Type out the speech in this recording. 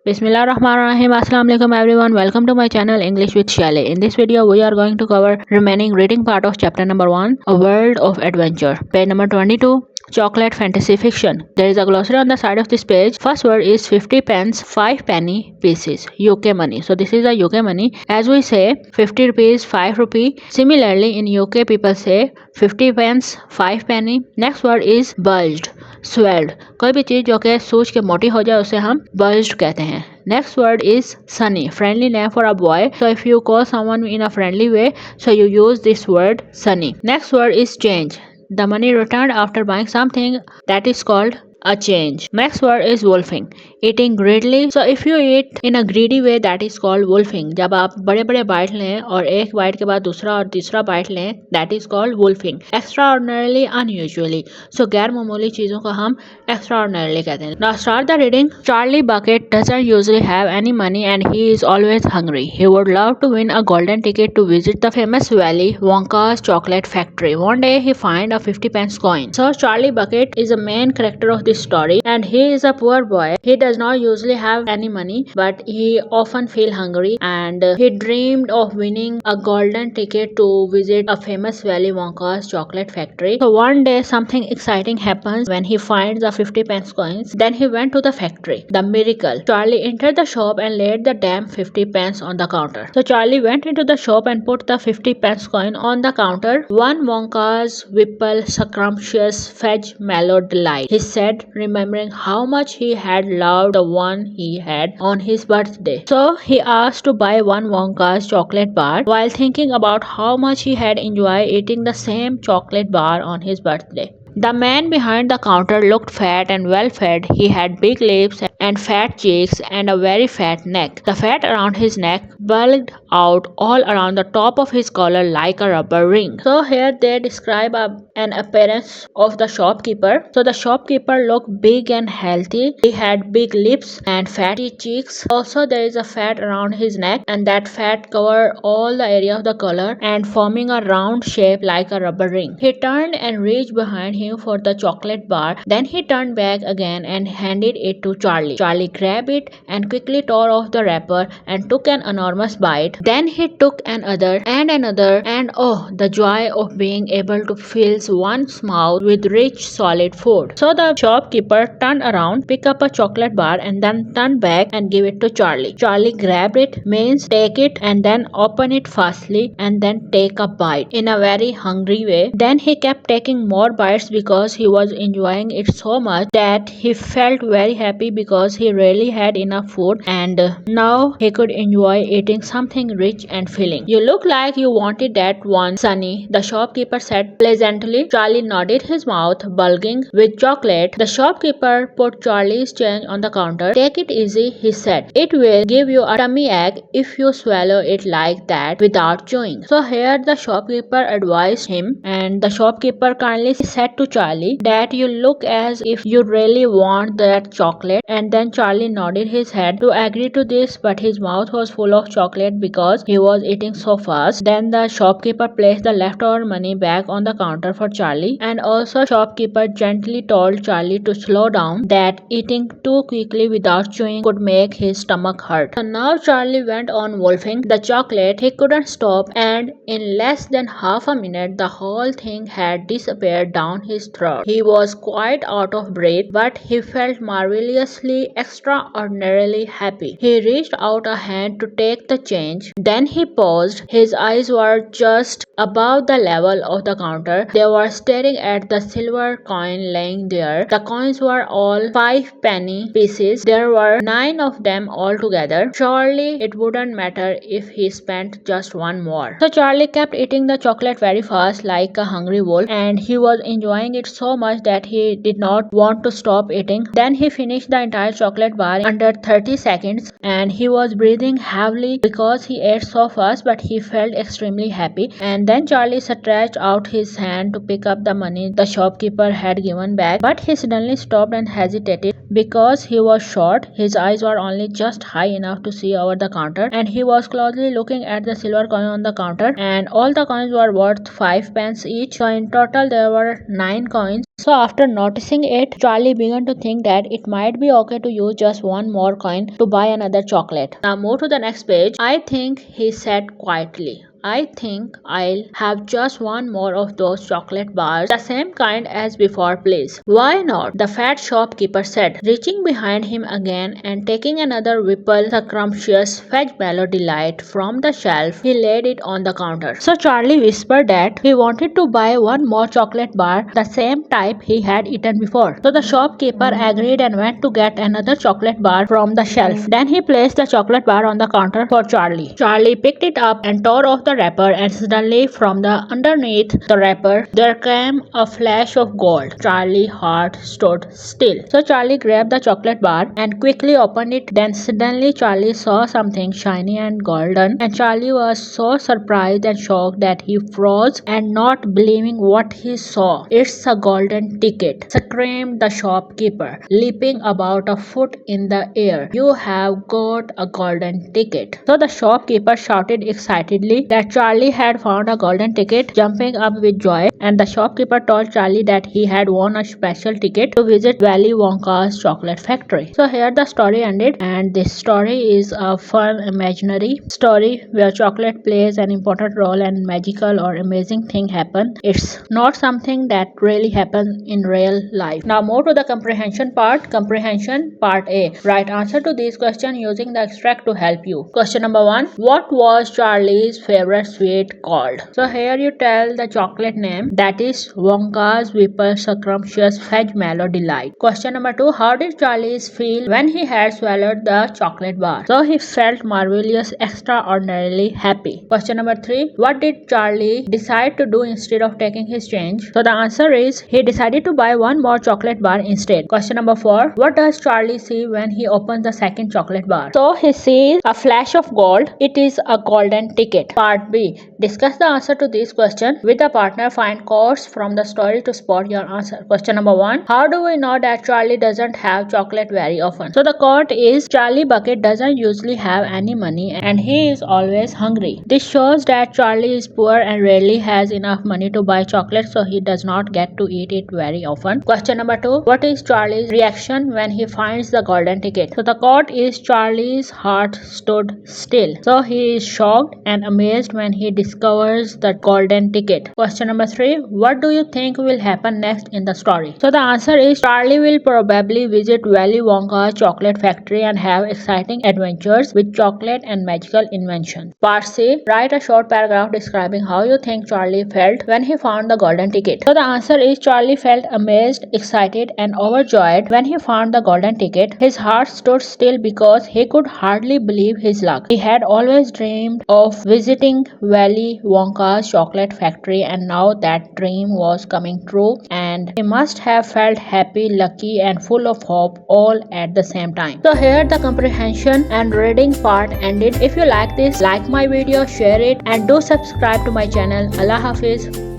Bismillahirrahmanirrahim. Assalamu alaikum everyone. Welcome to my channel English with Shelley. In this video, we are going to cover remaining reading part of chapter number 1, A World of Adventure. Page number 22, Chocolate Fantasy Fiction. There is a glossary on the side of this page. First word is 50 pence, 5 penny pieces, UK money. So this is a UK money. As we say 50 rupees, 5 rupee. Similarly, in UK people say 50 pence, 5 penny. Next word is bulged, swelled. कोई भी चीज जो कि सूज के मोटी हो जाए उसे हम bulged कहते हैं. Next word is sunny, friendly name for a boy. So if you call someone in a friendly way, so you use this word sunny. Next word is change, the money returned after buying something, that is called a change. Next word is wolfing, eating greedily. So if you eat in a greedy way, that is called wolfing. जब आप बड़े बड़े bite लें और एक bite के बाद दूसरा और तीसरा बाइट लें, that is called wolfing. Extraordinarily, unusually. So गैर मामूली चीजों को हम extraordinarily कहते हैं. Now start the reading. Charlie Bucket doesn't usually have any money and he is always hungry. He would love to win a golden ticket to visit the famous Willy Wonka's chocolate factory. One day he find a 50 pence coin. So Charlie Bucket is a main character of this story and he is a poor boy. He does not usually have any money, but he often feel hungry and he dreamed of winning a golden ticket to visit a famous Willy Wonka's chocolate factory. So one day something exciting happens when he finds the 50 pence coins. Then he went to the factory. The miracle. Charlie entered the shop and laid the damn 50 pence on the counter. So Charlie went into the shop and put the 50 pence coin on the counter. One Wonka's Whipple scrumptious fudge mellow delight, he said, remembering how much he had loved the one he had on his birthday. So he asked to buy one Wonka's chocolate bar while thinking about how much he had enjoyed eating the same chocolate bar on his birthday. The man behind the counter looked fat and well fed. He had big lips and fat cheeks and a very fat neck. The fat around his neck bulged out all around the top of his collar like a rubber ring. So here they describe an appearance of the shopkeeper. So the shopkeeper looked big and healthy. He had big lips and fatty cheeks. Also there is a fat around his neck and that fat covered all the area of the collar and forming a round shape like a rubber ring. He turned and reached behind him for the chocolate bar. Then he turned back again and handed it to Charlie. Charlie grabbed it and quickly tore off the wrapper and took an enormous bite. Then he took another and oh, the joy of being able to fill one's mouth with rich solid food. So the shopkeeper turned around, picked up a chocolate bar and then turned back and gave it to Charlie. Charlie grabbed it, means take it and then open it fastly and then take a bite in a very hungry way. Then he kept taking more bites because he was enjoying it so much that he felt very happy because he really had enough food and now he could enjoy eating something rich and filling. You look like you wanted that one, Sonny, the shopkeeper said pleasantly. Charlie nodded, his mouth bulging with chocolate. The shopkeeper put Charlie's change on the counter. Take it easy, he said. It will give you a tummy ache if you swallow it like that without chewing. So here the shopkeeper advised him and the shopkeeper kindly said to Charlie that you look as if you really want that chocolate, and then Charlie nodded his head to agree to this, but his mouth was full of chocolate because he was eating so fast. Then the shopkeeper placed the leftover money back on the counter for Charlie and also shopkeeper gently told Charlie to slow down, that eating too quickly without chewing could make his stomach hurt. So now Charlie went on wolfing the chocolate. He couldn't stop and in less than half a minute the whole thing had disappeared down his throat. He was quite out of breath, but he felt marvelously, extraordinarily happy. He reached out a hand to take the change. Then he paused. His eyes were just above the level of the counter. They were staring at the silver coin laying there. The coins were all 5 penny pieces. There were 9 of them altogether. Surely it wouldn't matter if he spent just one more. So Charlie kept eating the chocolate very fast like a hungry wolf and he was enjoying it so much that he did not want to stop eating. Then he finished the entire chocolate bar in under 30 seconds and he was breathing heavily because he ate so fast, but he felt extremely happy. And then Charlie stretched out his hand to pick up the money the shopkeeper had given back, but he suddenly stopped and hesitated because he was short. His eyes were only just high enough to see over the counter and he was closely looking at the silver coin on the counter, and all the coins were worth 5 pence each. So in total there were 9 9 coins. So after noticing it, Charlie began to think that it might be okay to use just one more coin to buy another chocolate. Now move to the next page. I think, he said quietly, I think I'll have just one more of those chocolate bars, the same kind as before, please. Why not? The fat shopkeeper said, reaching behind him again and taking another Whipple Scrumptious Fudge Mellow Delight from the shelf. He laid it on the counter. So Charlie whispered that he wanted to buy one more chocolate bar, the same type he had eaten before. So the shopkeeper agreed and went to get another chocolate bar from the shelf. Then he placed the chocolate bar on the counter for Charlie. Charlie picked it up and tore off the wrapper, and suddenly from the underneath the wrapper there came a flash of gold. Charlie's heart stood still. So Charlie grabbed the chocolate bar and quickly opened it. Then suddenly Charlie saw something shiny and golden, and Charlie was so surprised and shocked that he froze and not believing what he saw. It's a golden ticket, screamed the shopkeeper, leaping about a foot in the air. You have got a golden ticket. So the shopkeeper shouted excitedly that Charlie had found a golden ticket, jumping up with joy, and the shopkeeper told Charlie that he had won a special ticket to visit Willy Wonka's chocolate factory. So here the story ended, and this story is a fun imaginary story where chocolate plays an important role and magical or amazing thing happen. It's not something that really happens in real life. Now move to the comprehension part. Comprehension part A. Write answer to these questions using the extract to help you. Question number 1. What was Charlie's favorite sweet called? So here you tell the chocolate name, that is Wonka's Whipple Scrumptious Fudge Mellow Delight. Question number 2. How did Charlie feel when he had swallowed the chocolate bar? So he felt marvelous, extraordinarily happy. Question number 3. What did Charlie decide to do instead of taking his change? So the answer is he decided to buy one more chocolate bar instead. Question number 4. What does Charlie see when he opens the second chocolate bar? So he sees a flash of gold. It is a golden ticket. Part B. Discuss the answer to this question with a partner. Find quotes from the story to support your answer. Question number 1. How do we know that Charlie doesn't have chocolate very often? So the quote is, Charlie Bucket doesn't usually have any money and he is always hungry. This shows that Charlie is poor and rarely has enough money to buy chocolate, so he does not get to eat it very often. Question number 2. What is Charlie's reaction when he finds the golden ticket? So the quote is, Charlie's heart stood still. So he is shocked and amazed when he discovers the golden ticket. Question number 3. What do you think will happen next in the story? So the answer is, Charlie will probably visit Willy Wonka's chocolate factory and have exciting adventures with chocolate and magical inventions. Part C. Write a short paragraph describing how you think Charlie felt when he found the golden ticket. So the answer is, Charlie felt amazed, excited and overjoyed when he found the golden ticket. His heart stood still because he could hardly believe his luck. He had always dreamed of visiting Willy Wonka's chocolate factory, and now that dream was coming true, and he must have felt happy, lucky and full of hope all at the same time. So here the comprehension and reading part ended. If you like this, like my video, share it and do subscribe to my channel. Allah Hafiz.